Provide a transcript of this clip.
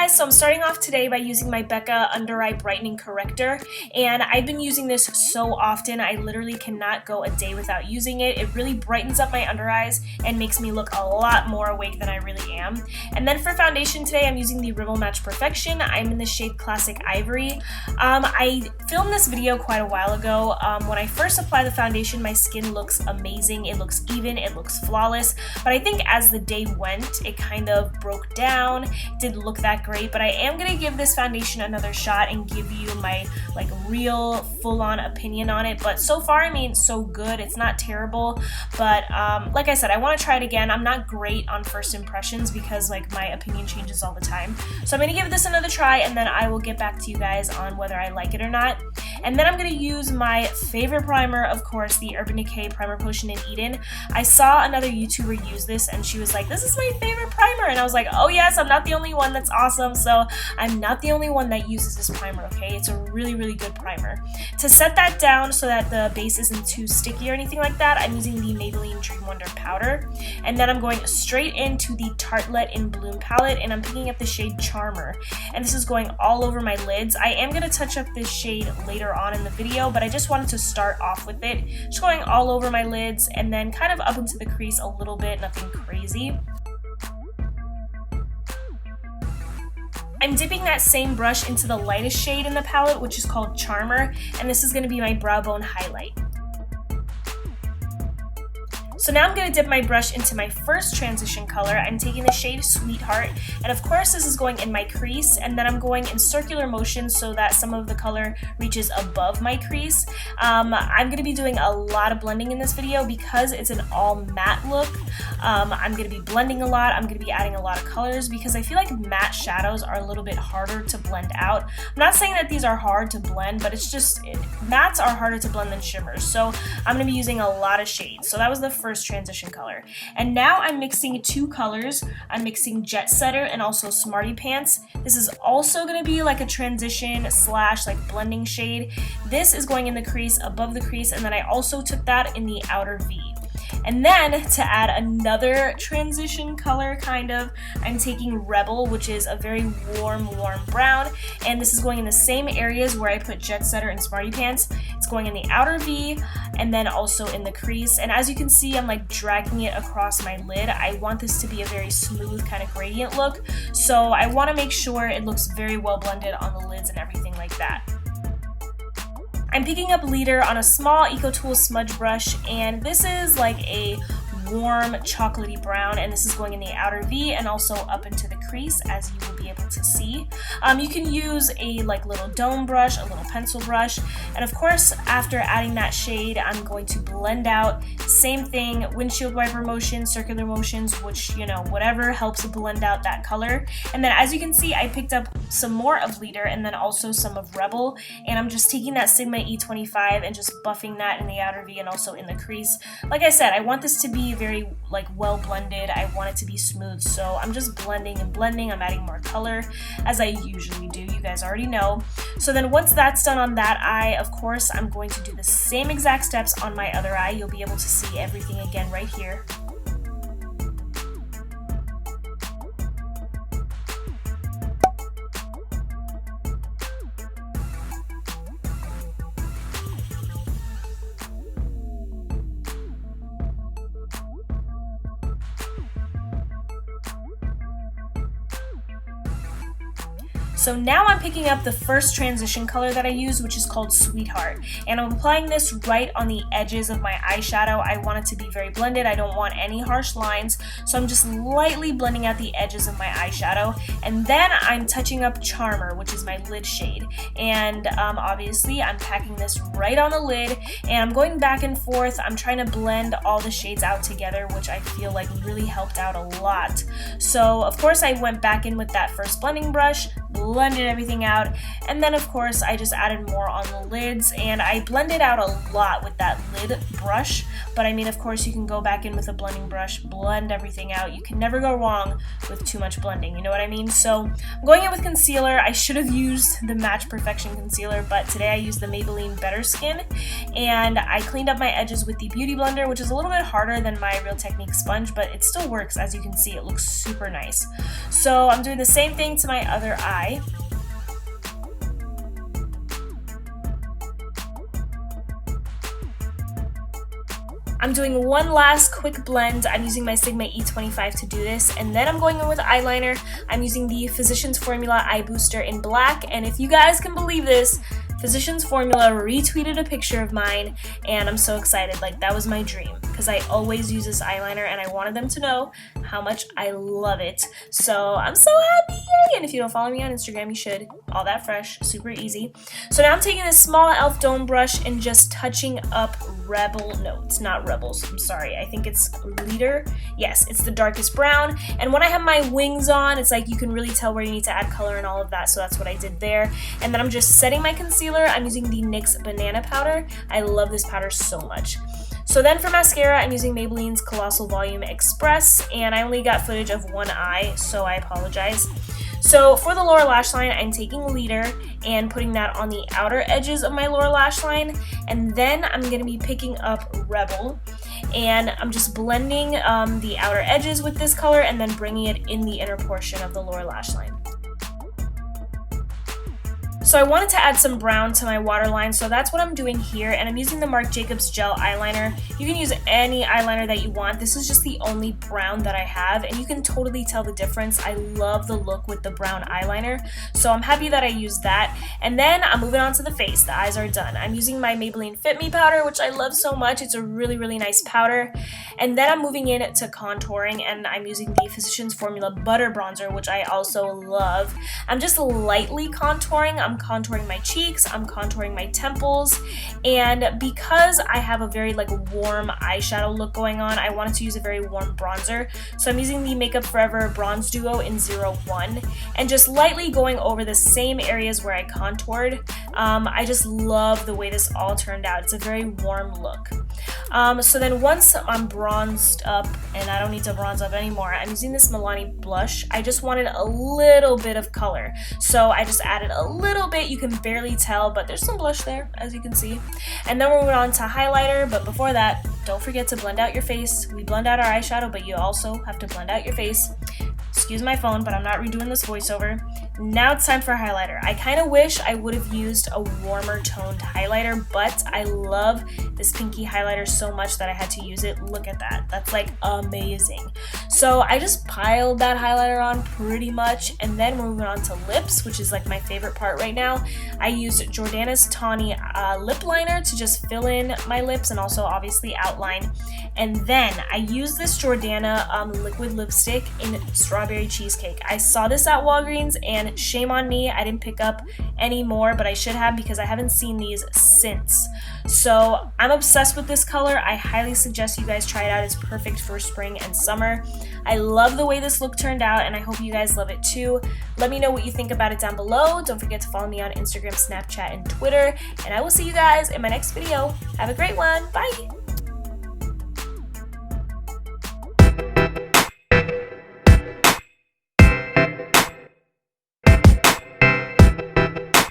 So I'm starting off today by using my Becca Undereye Brightening Corrector, and I've been using this so often I literally cannot go a day without using it. It really brightens up my under eyes and makes me look a lot more awake than I really am. And then for foundation today, I'm using the Rimmel Match Perfection. I'm in the shade Classic Ivory. I filmed this video quite a while ago. When I first apply the foundation, my skin looks amazing. It looks even, it looks flawless, but I think as the day went, it kind of broke down. It didn't look that great, but I am going to give this foundation another shot and give you my real full-on opinion on it. But so far, I mean, so good. It's not terrible, but like I said, I want to try it again. I'm not great on first impressions because my opinion changes all the time. So I'm going to give this another try, and then I will get back to you guys on whether I like it or not. And then I'm going to use my favorite primer, of course, the Urban Decay Primer Potion in Eden. I saw another YouTuber use this, and she was like, this is my favorite primer, and I was like, oh yes, I'm not the only one. That's awesome. So I'm not the only one that uses this primer, okay? It's a really, really good primer. To set that down so that the base isn't too sticky or anything like that, I'm using the Maybelline Dream Wonder powder. And then I'm going straight into the Tartelette in Bloom palette, and I'm picking up the shade Charmer. And this is going all over my lids. I am going to touch up this shade later on in the video, but I just wanted to start off with it. Just going all over my lids and then kind of up into the crease a little bit, nothing crazy. I'm dipping that same brush into the lightest shade in the palette, which is called Charmer, and this is going to be my brow bone highlight. So now I'm going to dip my brush into my first transition color. I'm taking the shade Sweetheart, and of course this is going in my crease, and then I'm going in circular motion so that some of the color reaches above my crease. I'm going to be doing a lot of blending in this video because it's an all matte look. I'm going to be blending a lot. I'm going to be adding a lot of colors because I feel like matte shadows are a little bit harder to blend out. I'm not saying that these are hard to blend, but it's just mattes are harder to blend than shimmers. So I'm going to be using a lot of shades. So that was the first transition color. And now I'm mixing two colors. I'm mixing Jet Setter and also Smarty Pants. This is also going to be like a transition slash blending shade. This is going in the crease, above the crease, and then I also took that in the outer V. And then to add another transition color, I'm taking Rebel, which is a very warm brown, and this is going in the same areas where I put Jet Setter and Smarty Pants. It's going in the outer V and then also in the crease, and as you can see, I'm dragging it across my lid. I want this to be a very smooth kind of gradient look, so I want to make sure it looks very well blended on the lids and everything like that. I'm picking up Leader on a small EcoTools smudge brush, and this is a warm chocolatey brown, and this is going in the outer V and also up into the crease, as you will be able to see. You can use a little dome brush, a little pencil brush, and of course after adding that shade I'm going to blend out. Same thing, windshield wiper motions, circular motions, which whatever helps blend out that color. And then as you can see, I picked up some more of Leader and then also some of Rebel, and I'm just taking that Sigma E25 and just buffing that in the outer V and also in the crease. Like I said, I want this to be very well blended. I want it to be smooth, so I'm just blending and blending. I'm adding more color as I usually do, you guys already know. So then once that's done on that eye, of course I'm going to do the same exact steps on my other eye. You'll be able to see everything again right here. So now I'm picking up the first transition color that I used, which is called Sweetheart, and I'm applying this right on the edges of my eyeshadow. I want it to be very blended. I don't want any harsh lines, so I'm just lightly blending out the edges of my eyeshadow, and then I'm touching up Charmer, which is my lid shade, and obviously I'm packing this right on the lid, and I'm going back and forth. I'm trying to blend all the shades out together, which I feel really helped out a lot. So of course I went back in with that first blending brush, blended everything out, and then of course I just added more on the lids, and I blended out a lot with that lid brush, but I mean, of course you can go back in with a blending brush, blend everything out. You can never go wrong with too much blending, you know what I mean? So I'm going in with concealer. I should have used the Match Perfection concealer, but today I used the Maybelline Better Skin, and I cleaned up my edges with the Beauty Blender, which is a little bit harder than my Real Technique sponge, but it still works. As you can see, it looks super nice. So I'm doing the same thing to my other eye. I'm doing one last quick blend. I'm using my Sigma E25 to do this, and then I'm going in with eyeliner. I'm using the Physicians Formula Eye Booster in black, and if you guys can believe this, Physicians Formula retweeted a picture of mine, and I'm so excited. Like, that was my dream, because I always use this eyeliner, and I wanted them to know how much I love it. So I'm so happy, yay! And if you don't follow me on Instagram, you should. AllThatFresh, super easy. So now I'm taking this small e.l.f. dome brush and just touching up Rebel. No, it's not Rebels. I'm sorry. I think it's Leader. Yes, it's the darkest brown. And when I have my wings on, it's like you can really tell where you need to add color and all of that. So that's what I did there. And then I'm just setting my concealer. I'm using the NYX Banana Powder. I love this powder so much. So then for mascara, I'm using Maybelline's Colossal Volume Express, and I only got footage of one eye, so I apologize. So for the lower lash line, I'm taking Leader and putting that on the outer edges of my lower lash line, and then I'm going to be picking up Rebel, and I'm just blending the outer edges with this color and then bringing it in the inner portion of the lower lash line. So I wanted to add some brown to my waterline, so that's what I'm doing here, and I'm using the Marc Jacobs Gel Eyeliner. You can use any eyeliner that you want. This is just the only brown that I have, and you can totally tell the difference. I love the look with the brown eyeliner, so I'm happy that I used that. And then I'm moving on to the face. The eyes are done. I'm using my Maybelline Fit Me Powder, which I love so much. It's a really, really nice powder. And then I'm moving in to contouring, and I'm using the Physicians Formula Butter Bronzer, which I also love. I'm just lightly contouring. I'm contouring my cheeks, I'm contouring my temples, and because I have a very warm eyeshadow look going on, I wanted to use a very warm bronzer, so I'm using the Makeup Forever Bronze Duo in 01, and just lightly going over the same areas where I contoured. I just love the way this all turned out. It's a very warm look. So then once I'm bronzed up, and I don't need to bronze up anymore, I'm using this Milani blush. I just wanted a little bit of color, so I just added a little bit. You can barely tell, but there's some blush there, as you can see. And then we're moving on to highlighter, but before that, don't forget to blend out your face. We blend out our eyeshadow, but you also have to blend out your face. Excuse my phone, but I'm not redoing this voiceover. Now it's time for highlighter. I kind of wish I would have used a warmer toned highlighter, but I love this pinky highlighter so much that I had to use it. Look at that. That's like amazing. So I just piled that highlighter on pretty much, and then we're moving on to lips, which is like my favorite part right now. I used Jordana's Tawny lip liner to just fill in my lips and also obviously outline. And then I used this Jordana liquid lipstick in Strawberry Cheesecake. I saw this at Walgreens, and shame on me, I didn't pick up any more, but I should have because I haven't seen these since. So I'm obsessed with this color. I highly suggest you guys try it out. It's perfect for spring and summer. I love the way this look turned out, and I hope you guys love it too. Let me know what you think about it down below. Don't forget to follow me on Instagram, Snapchat, and Twitter, and I will see you guys in my next video. Have a great one. Bye!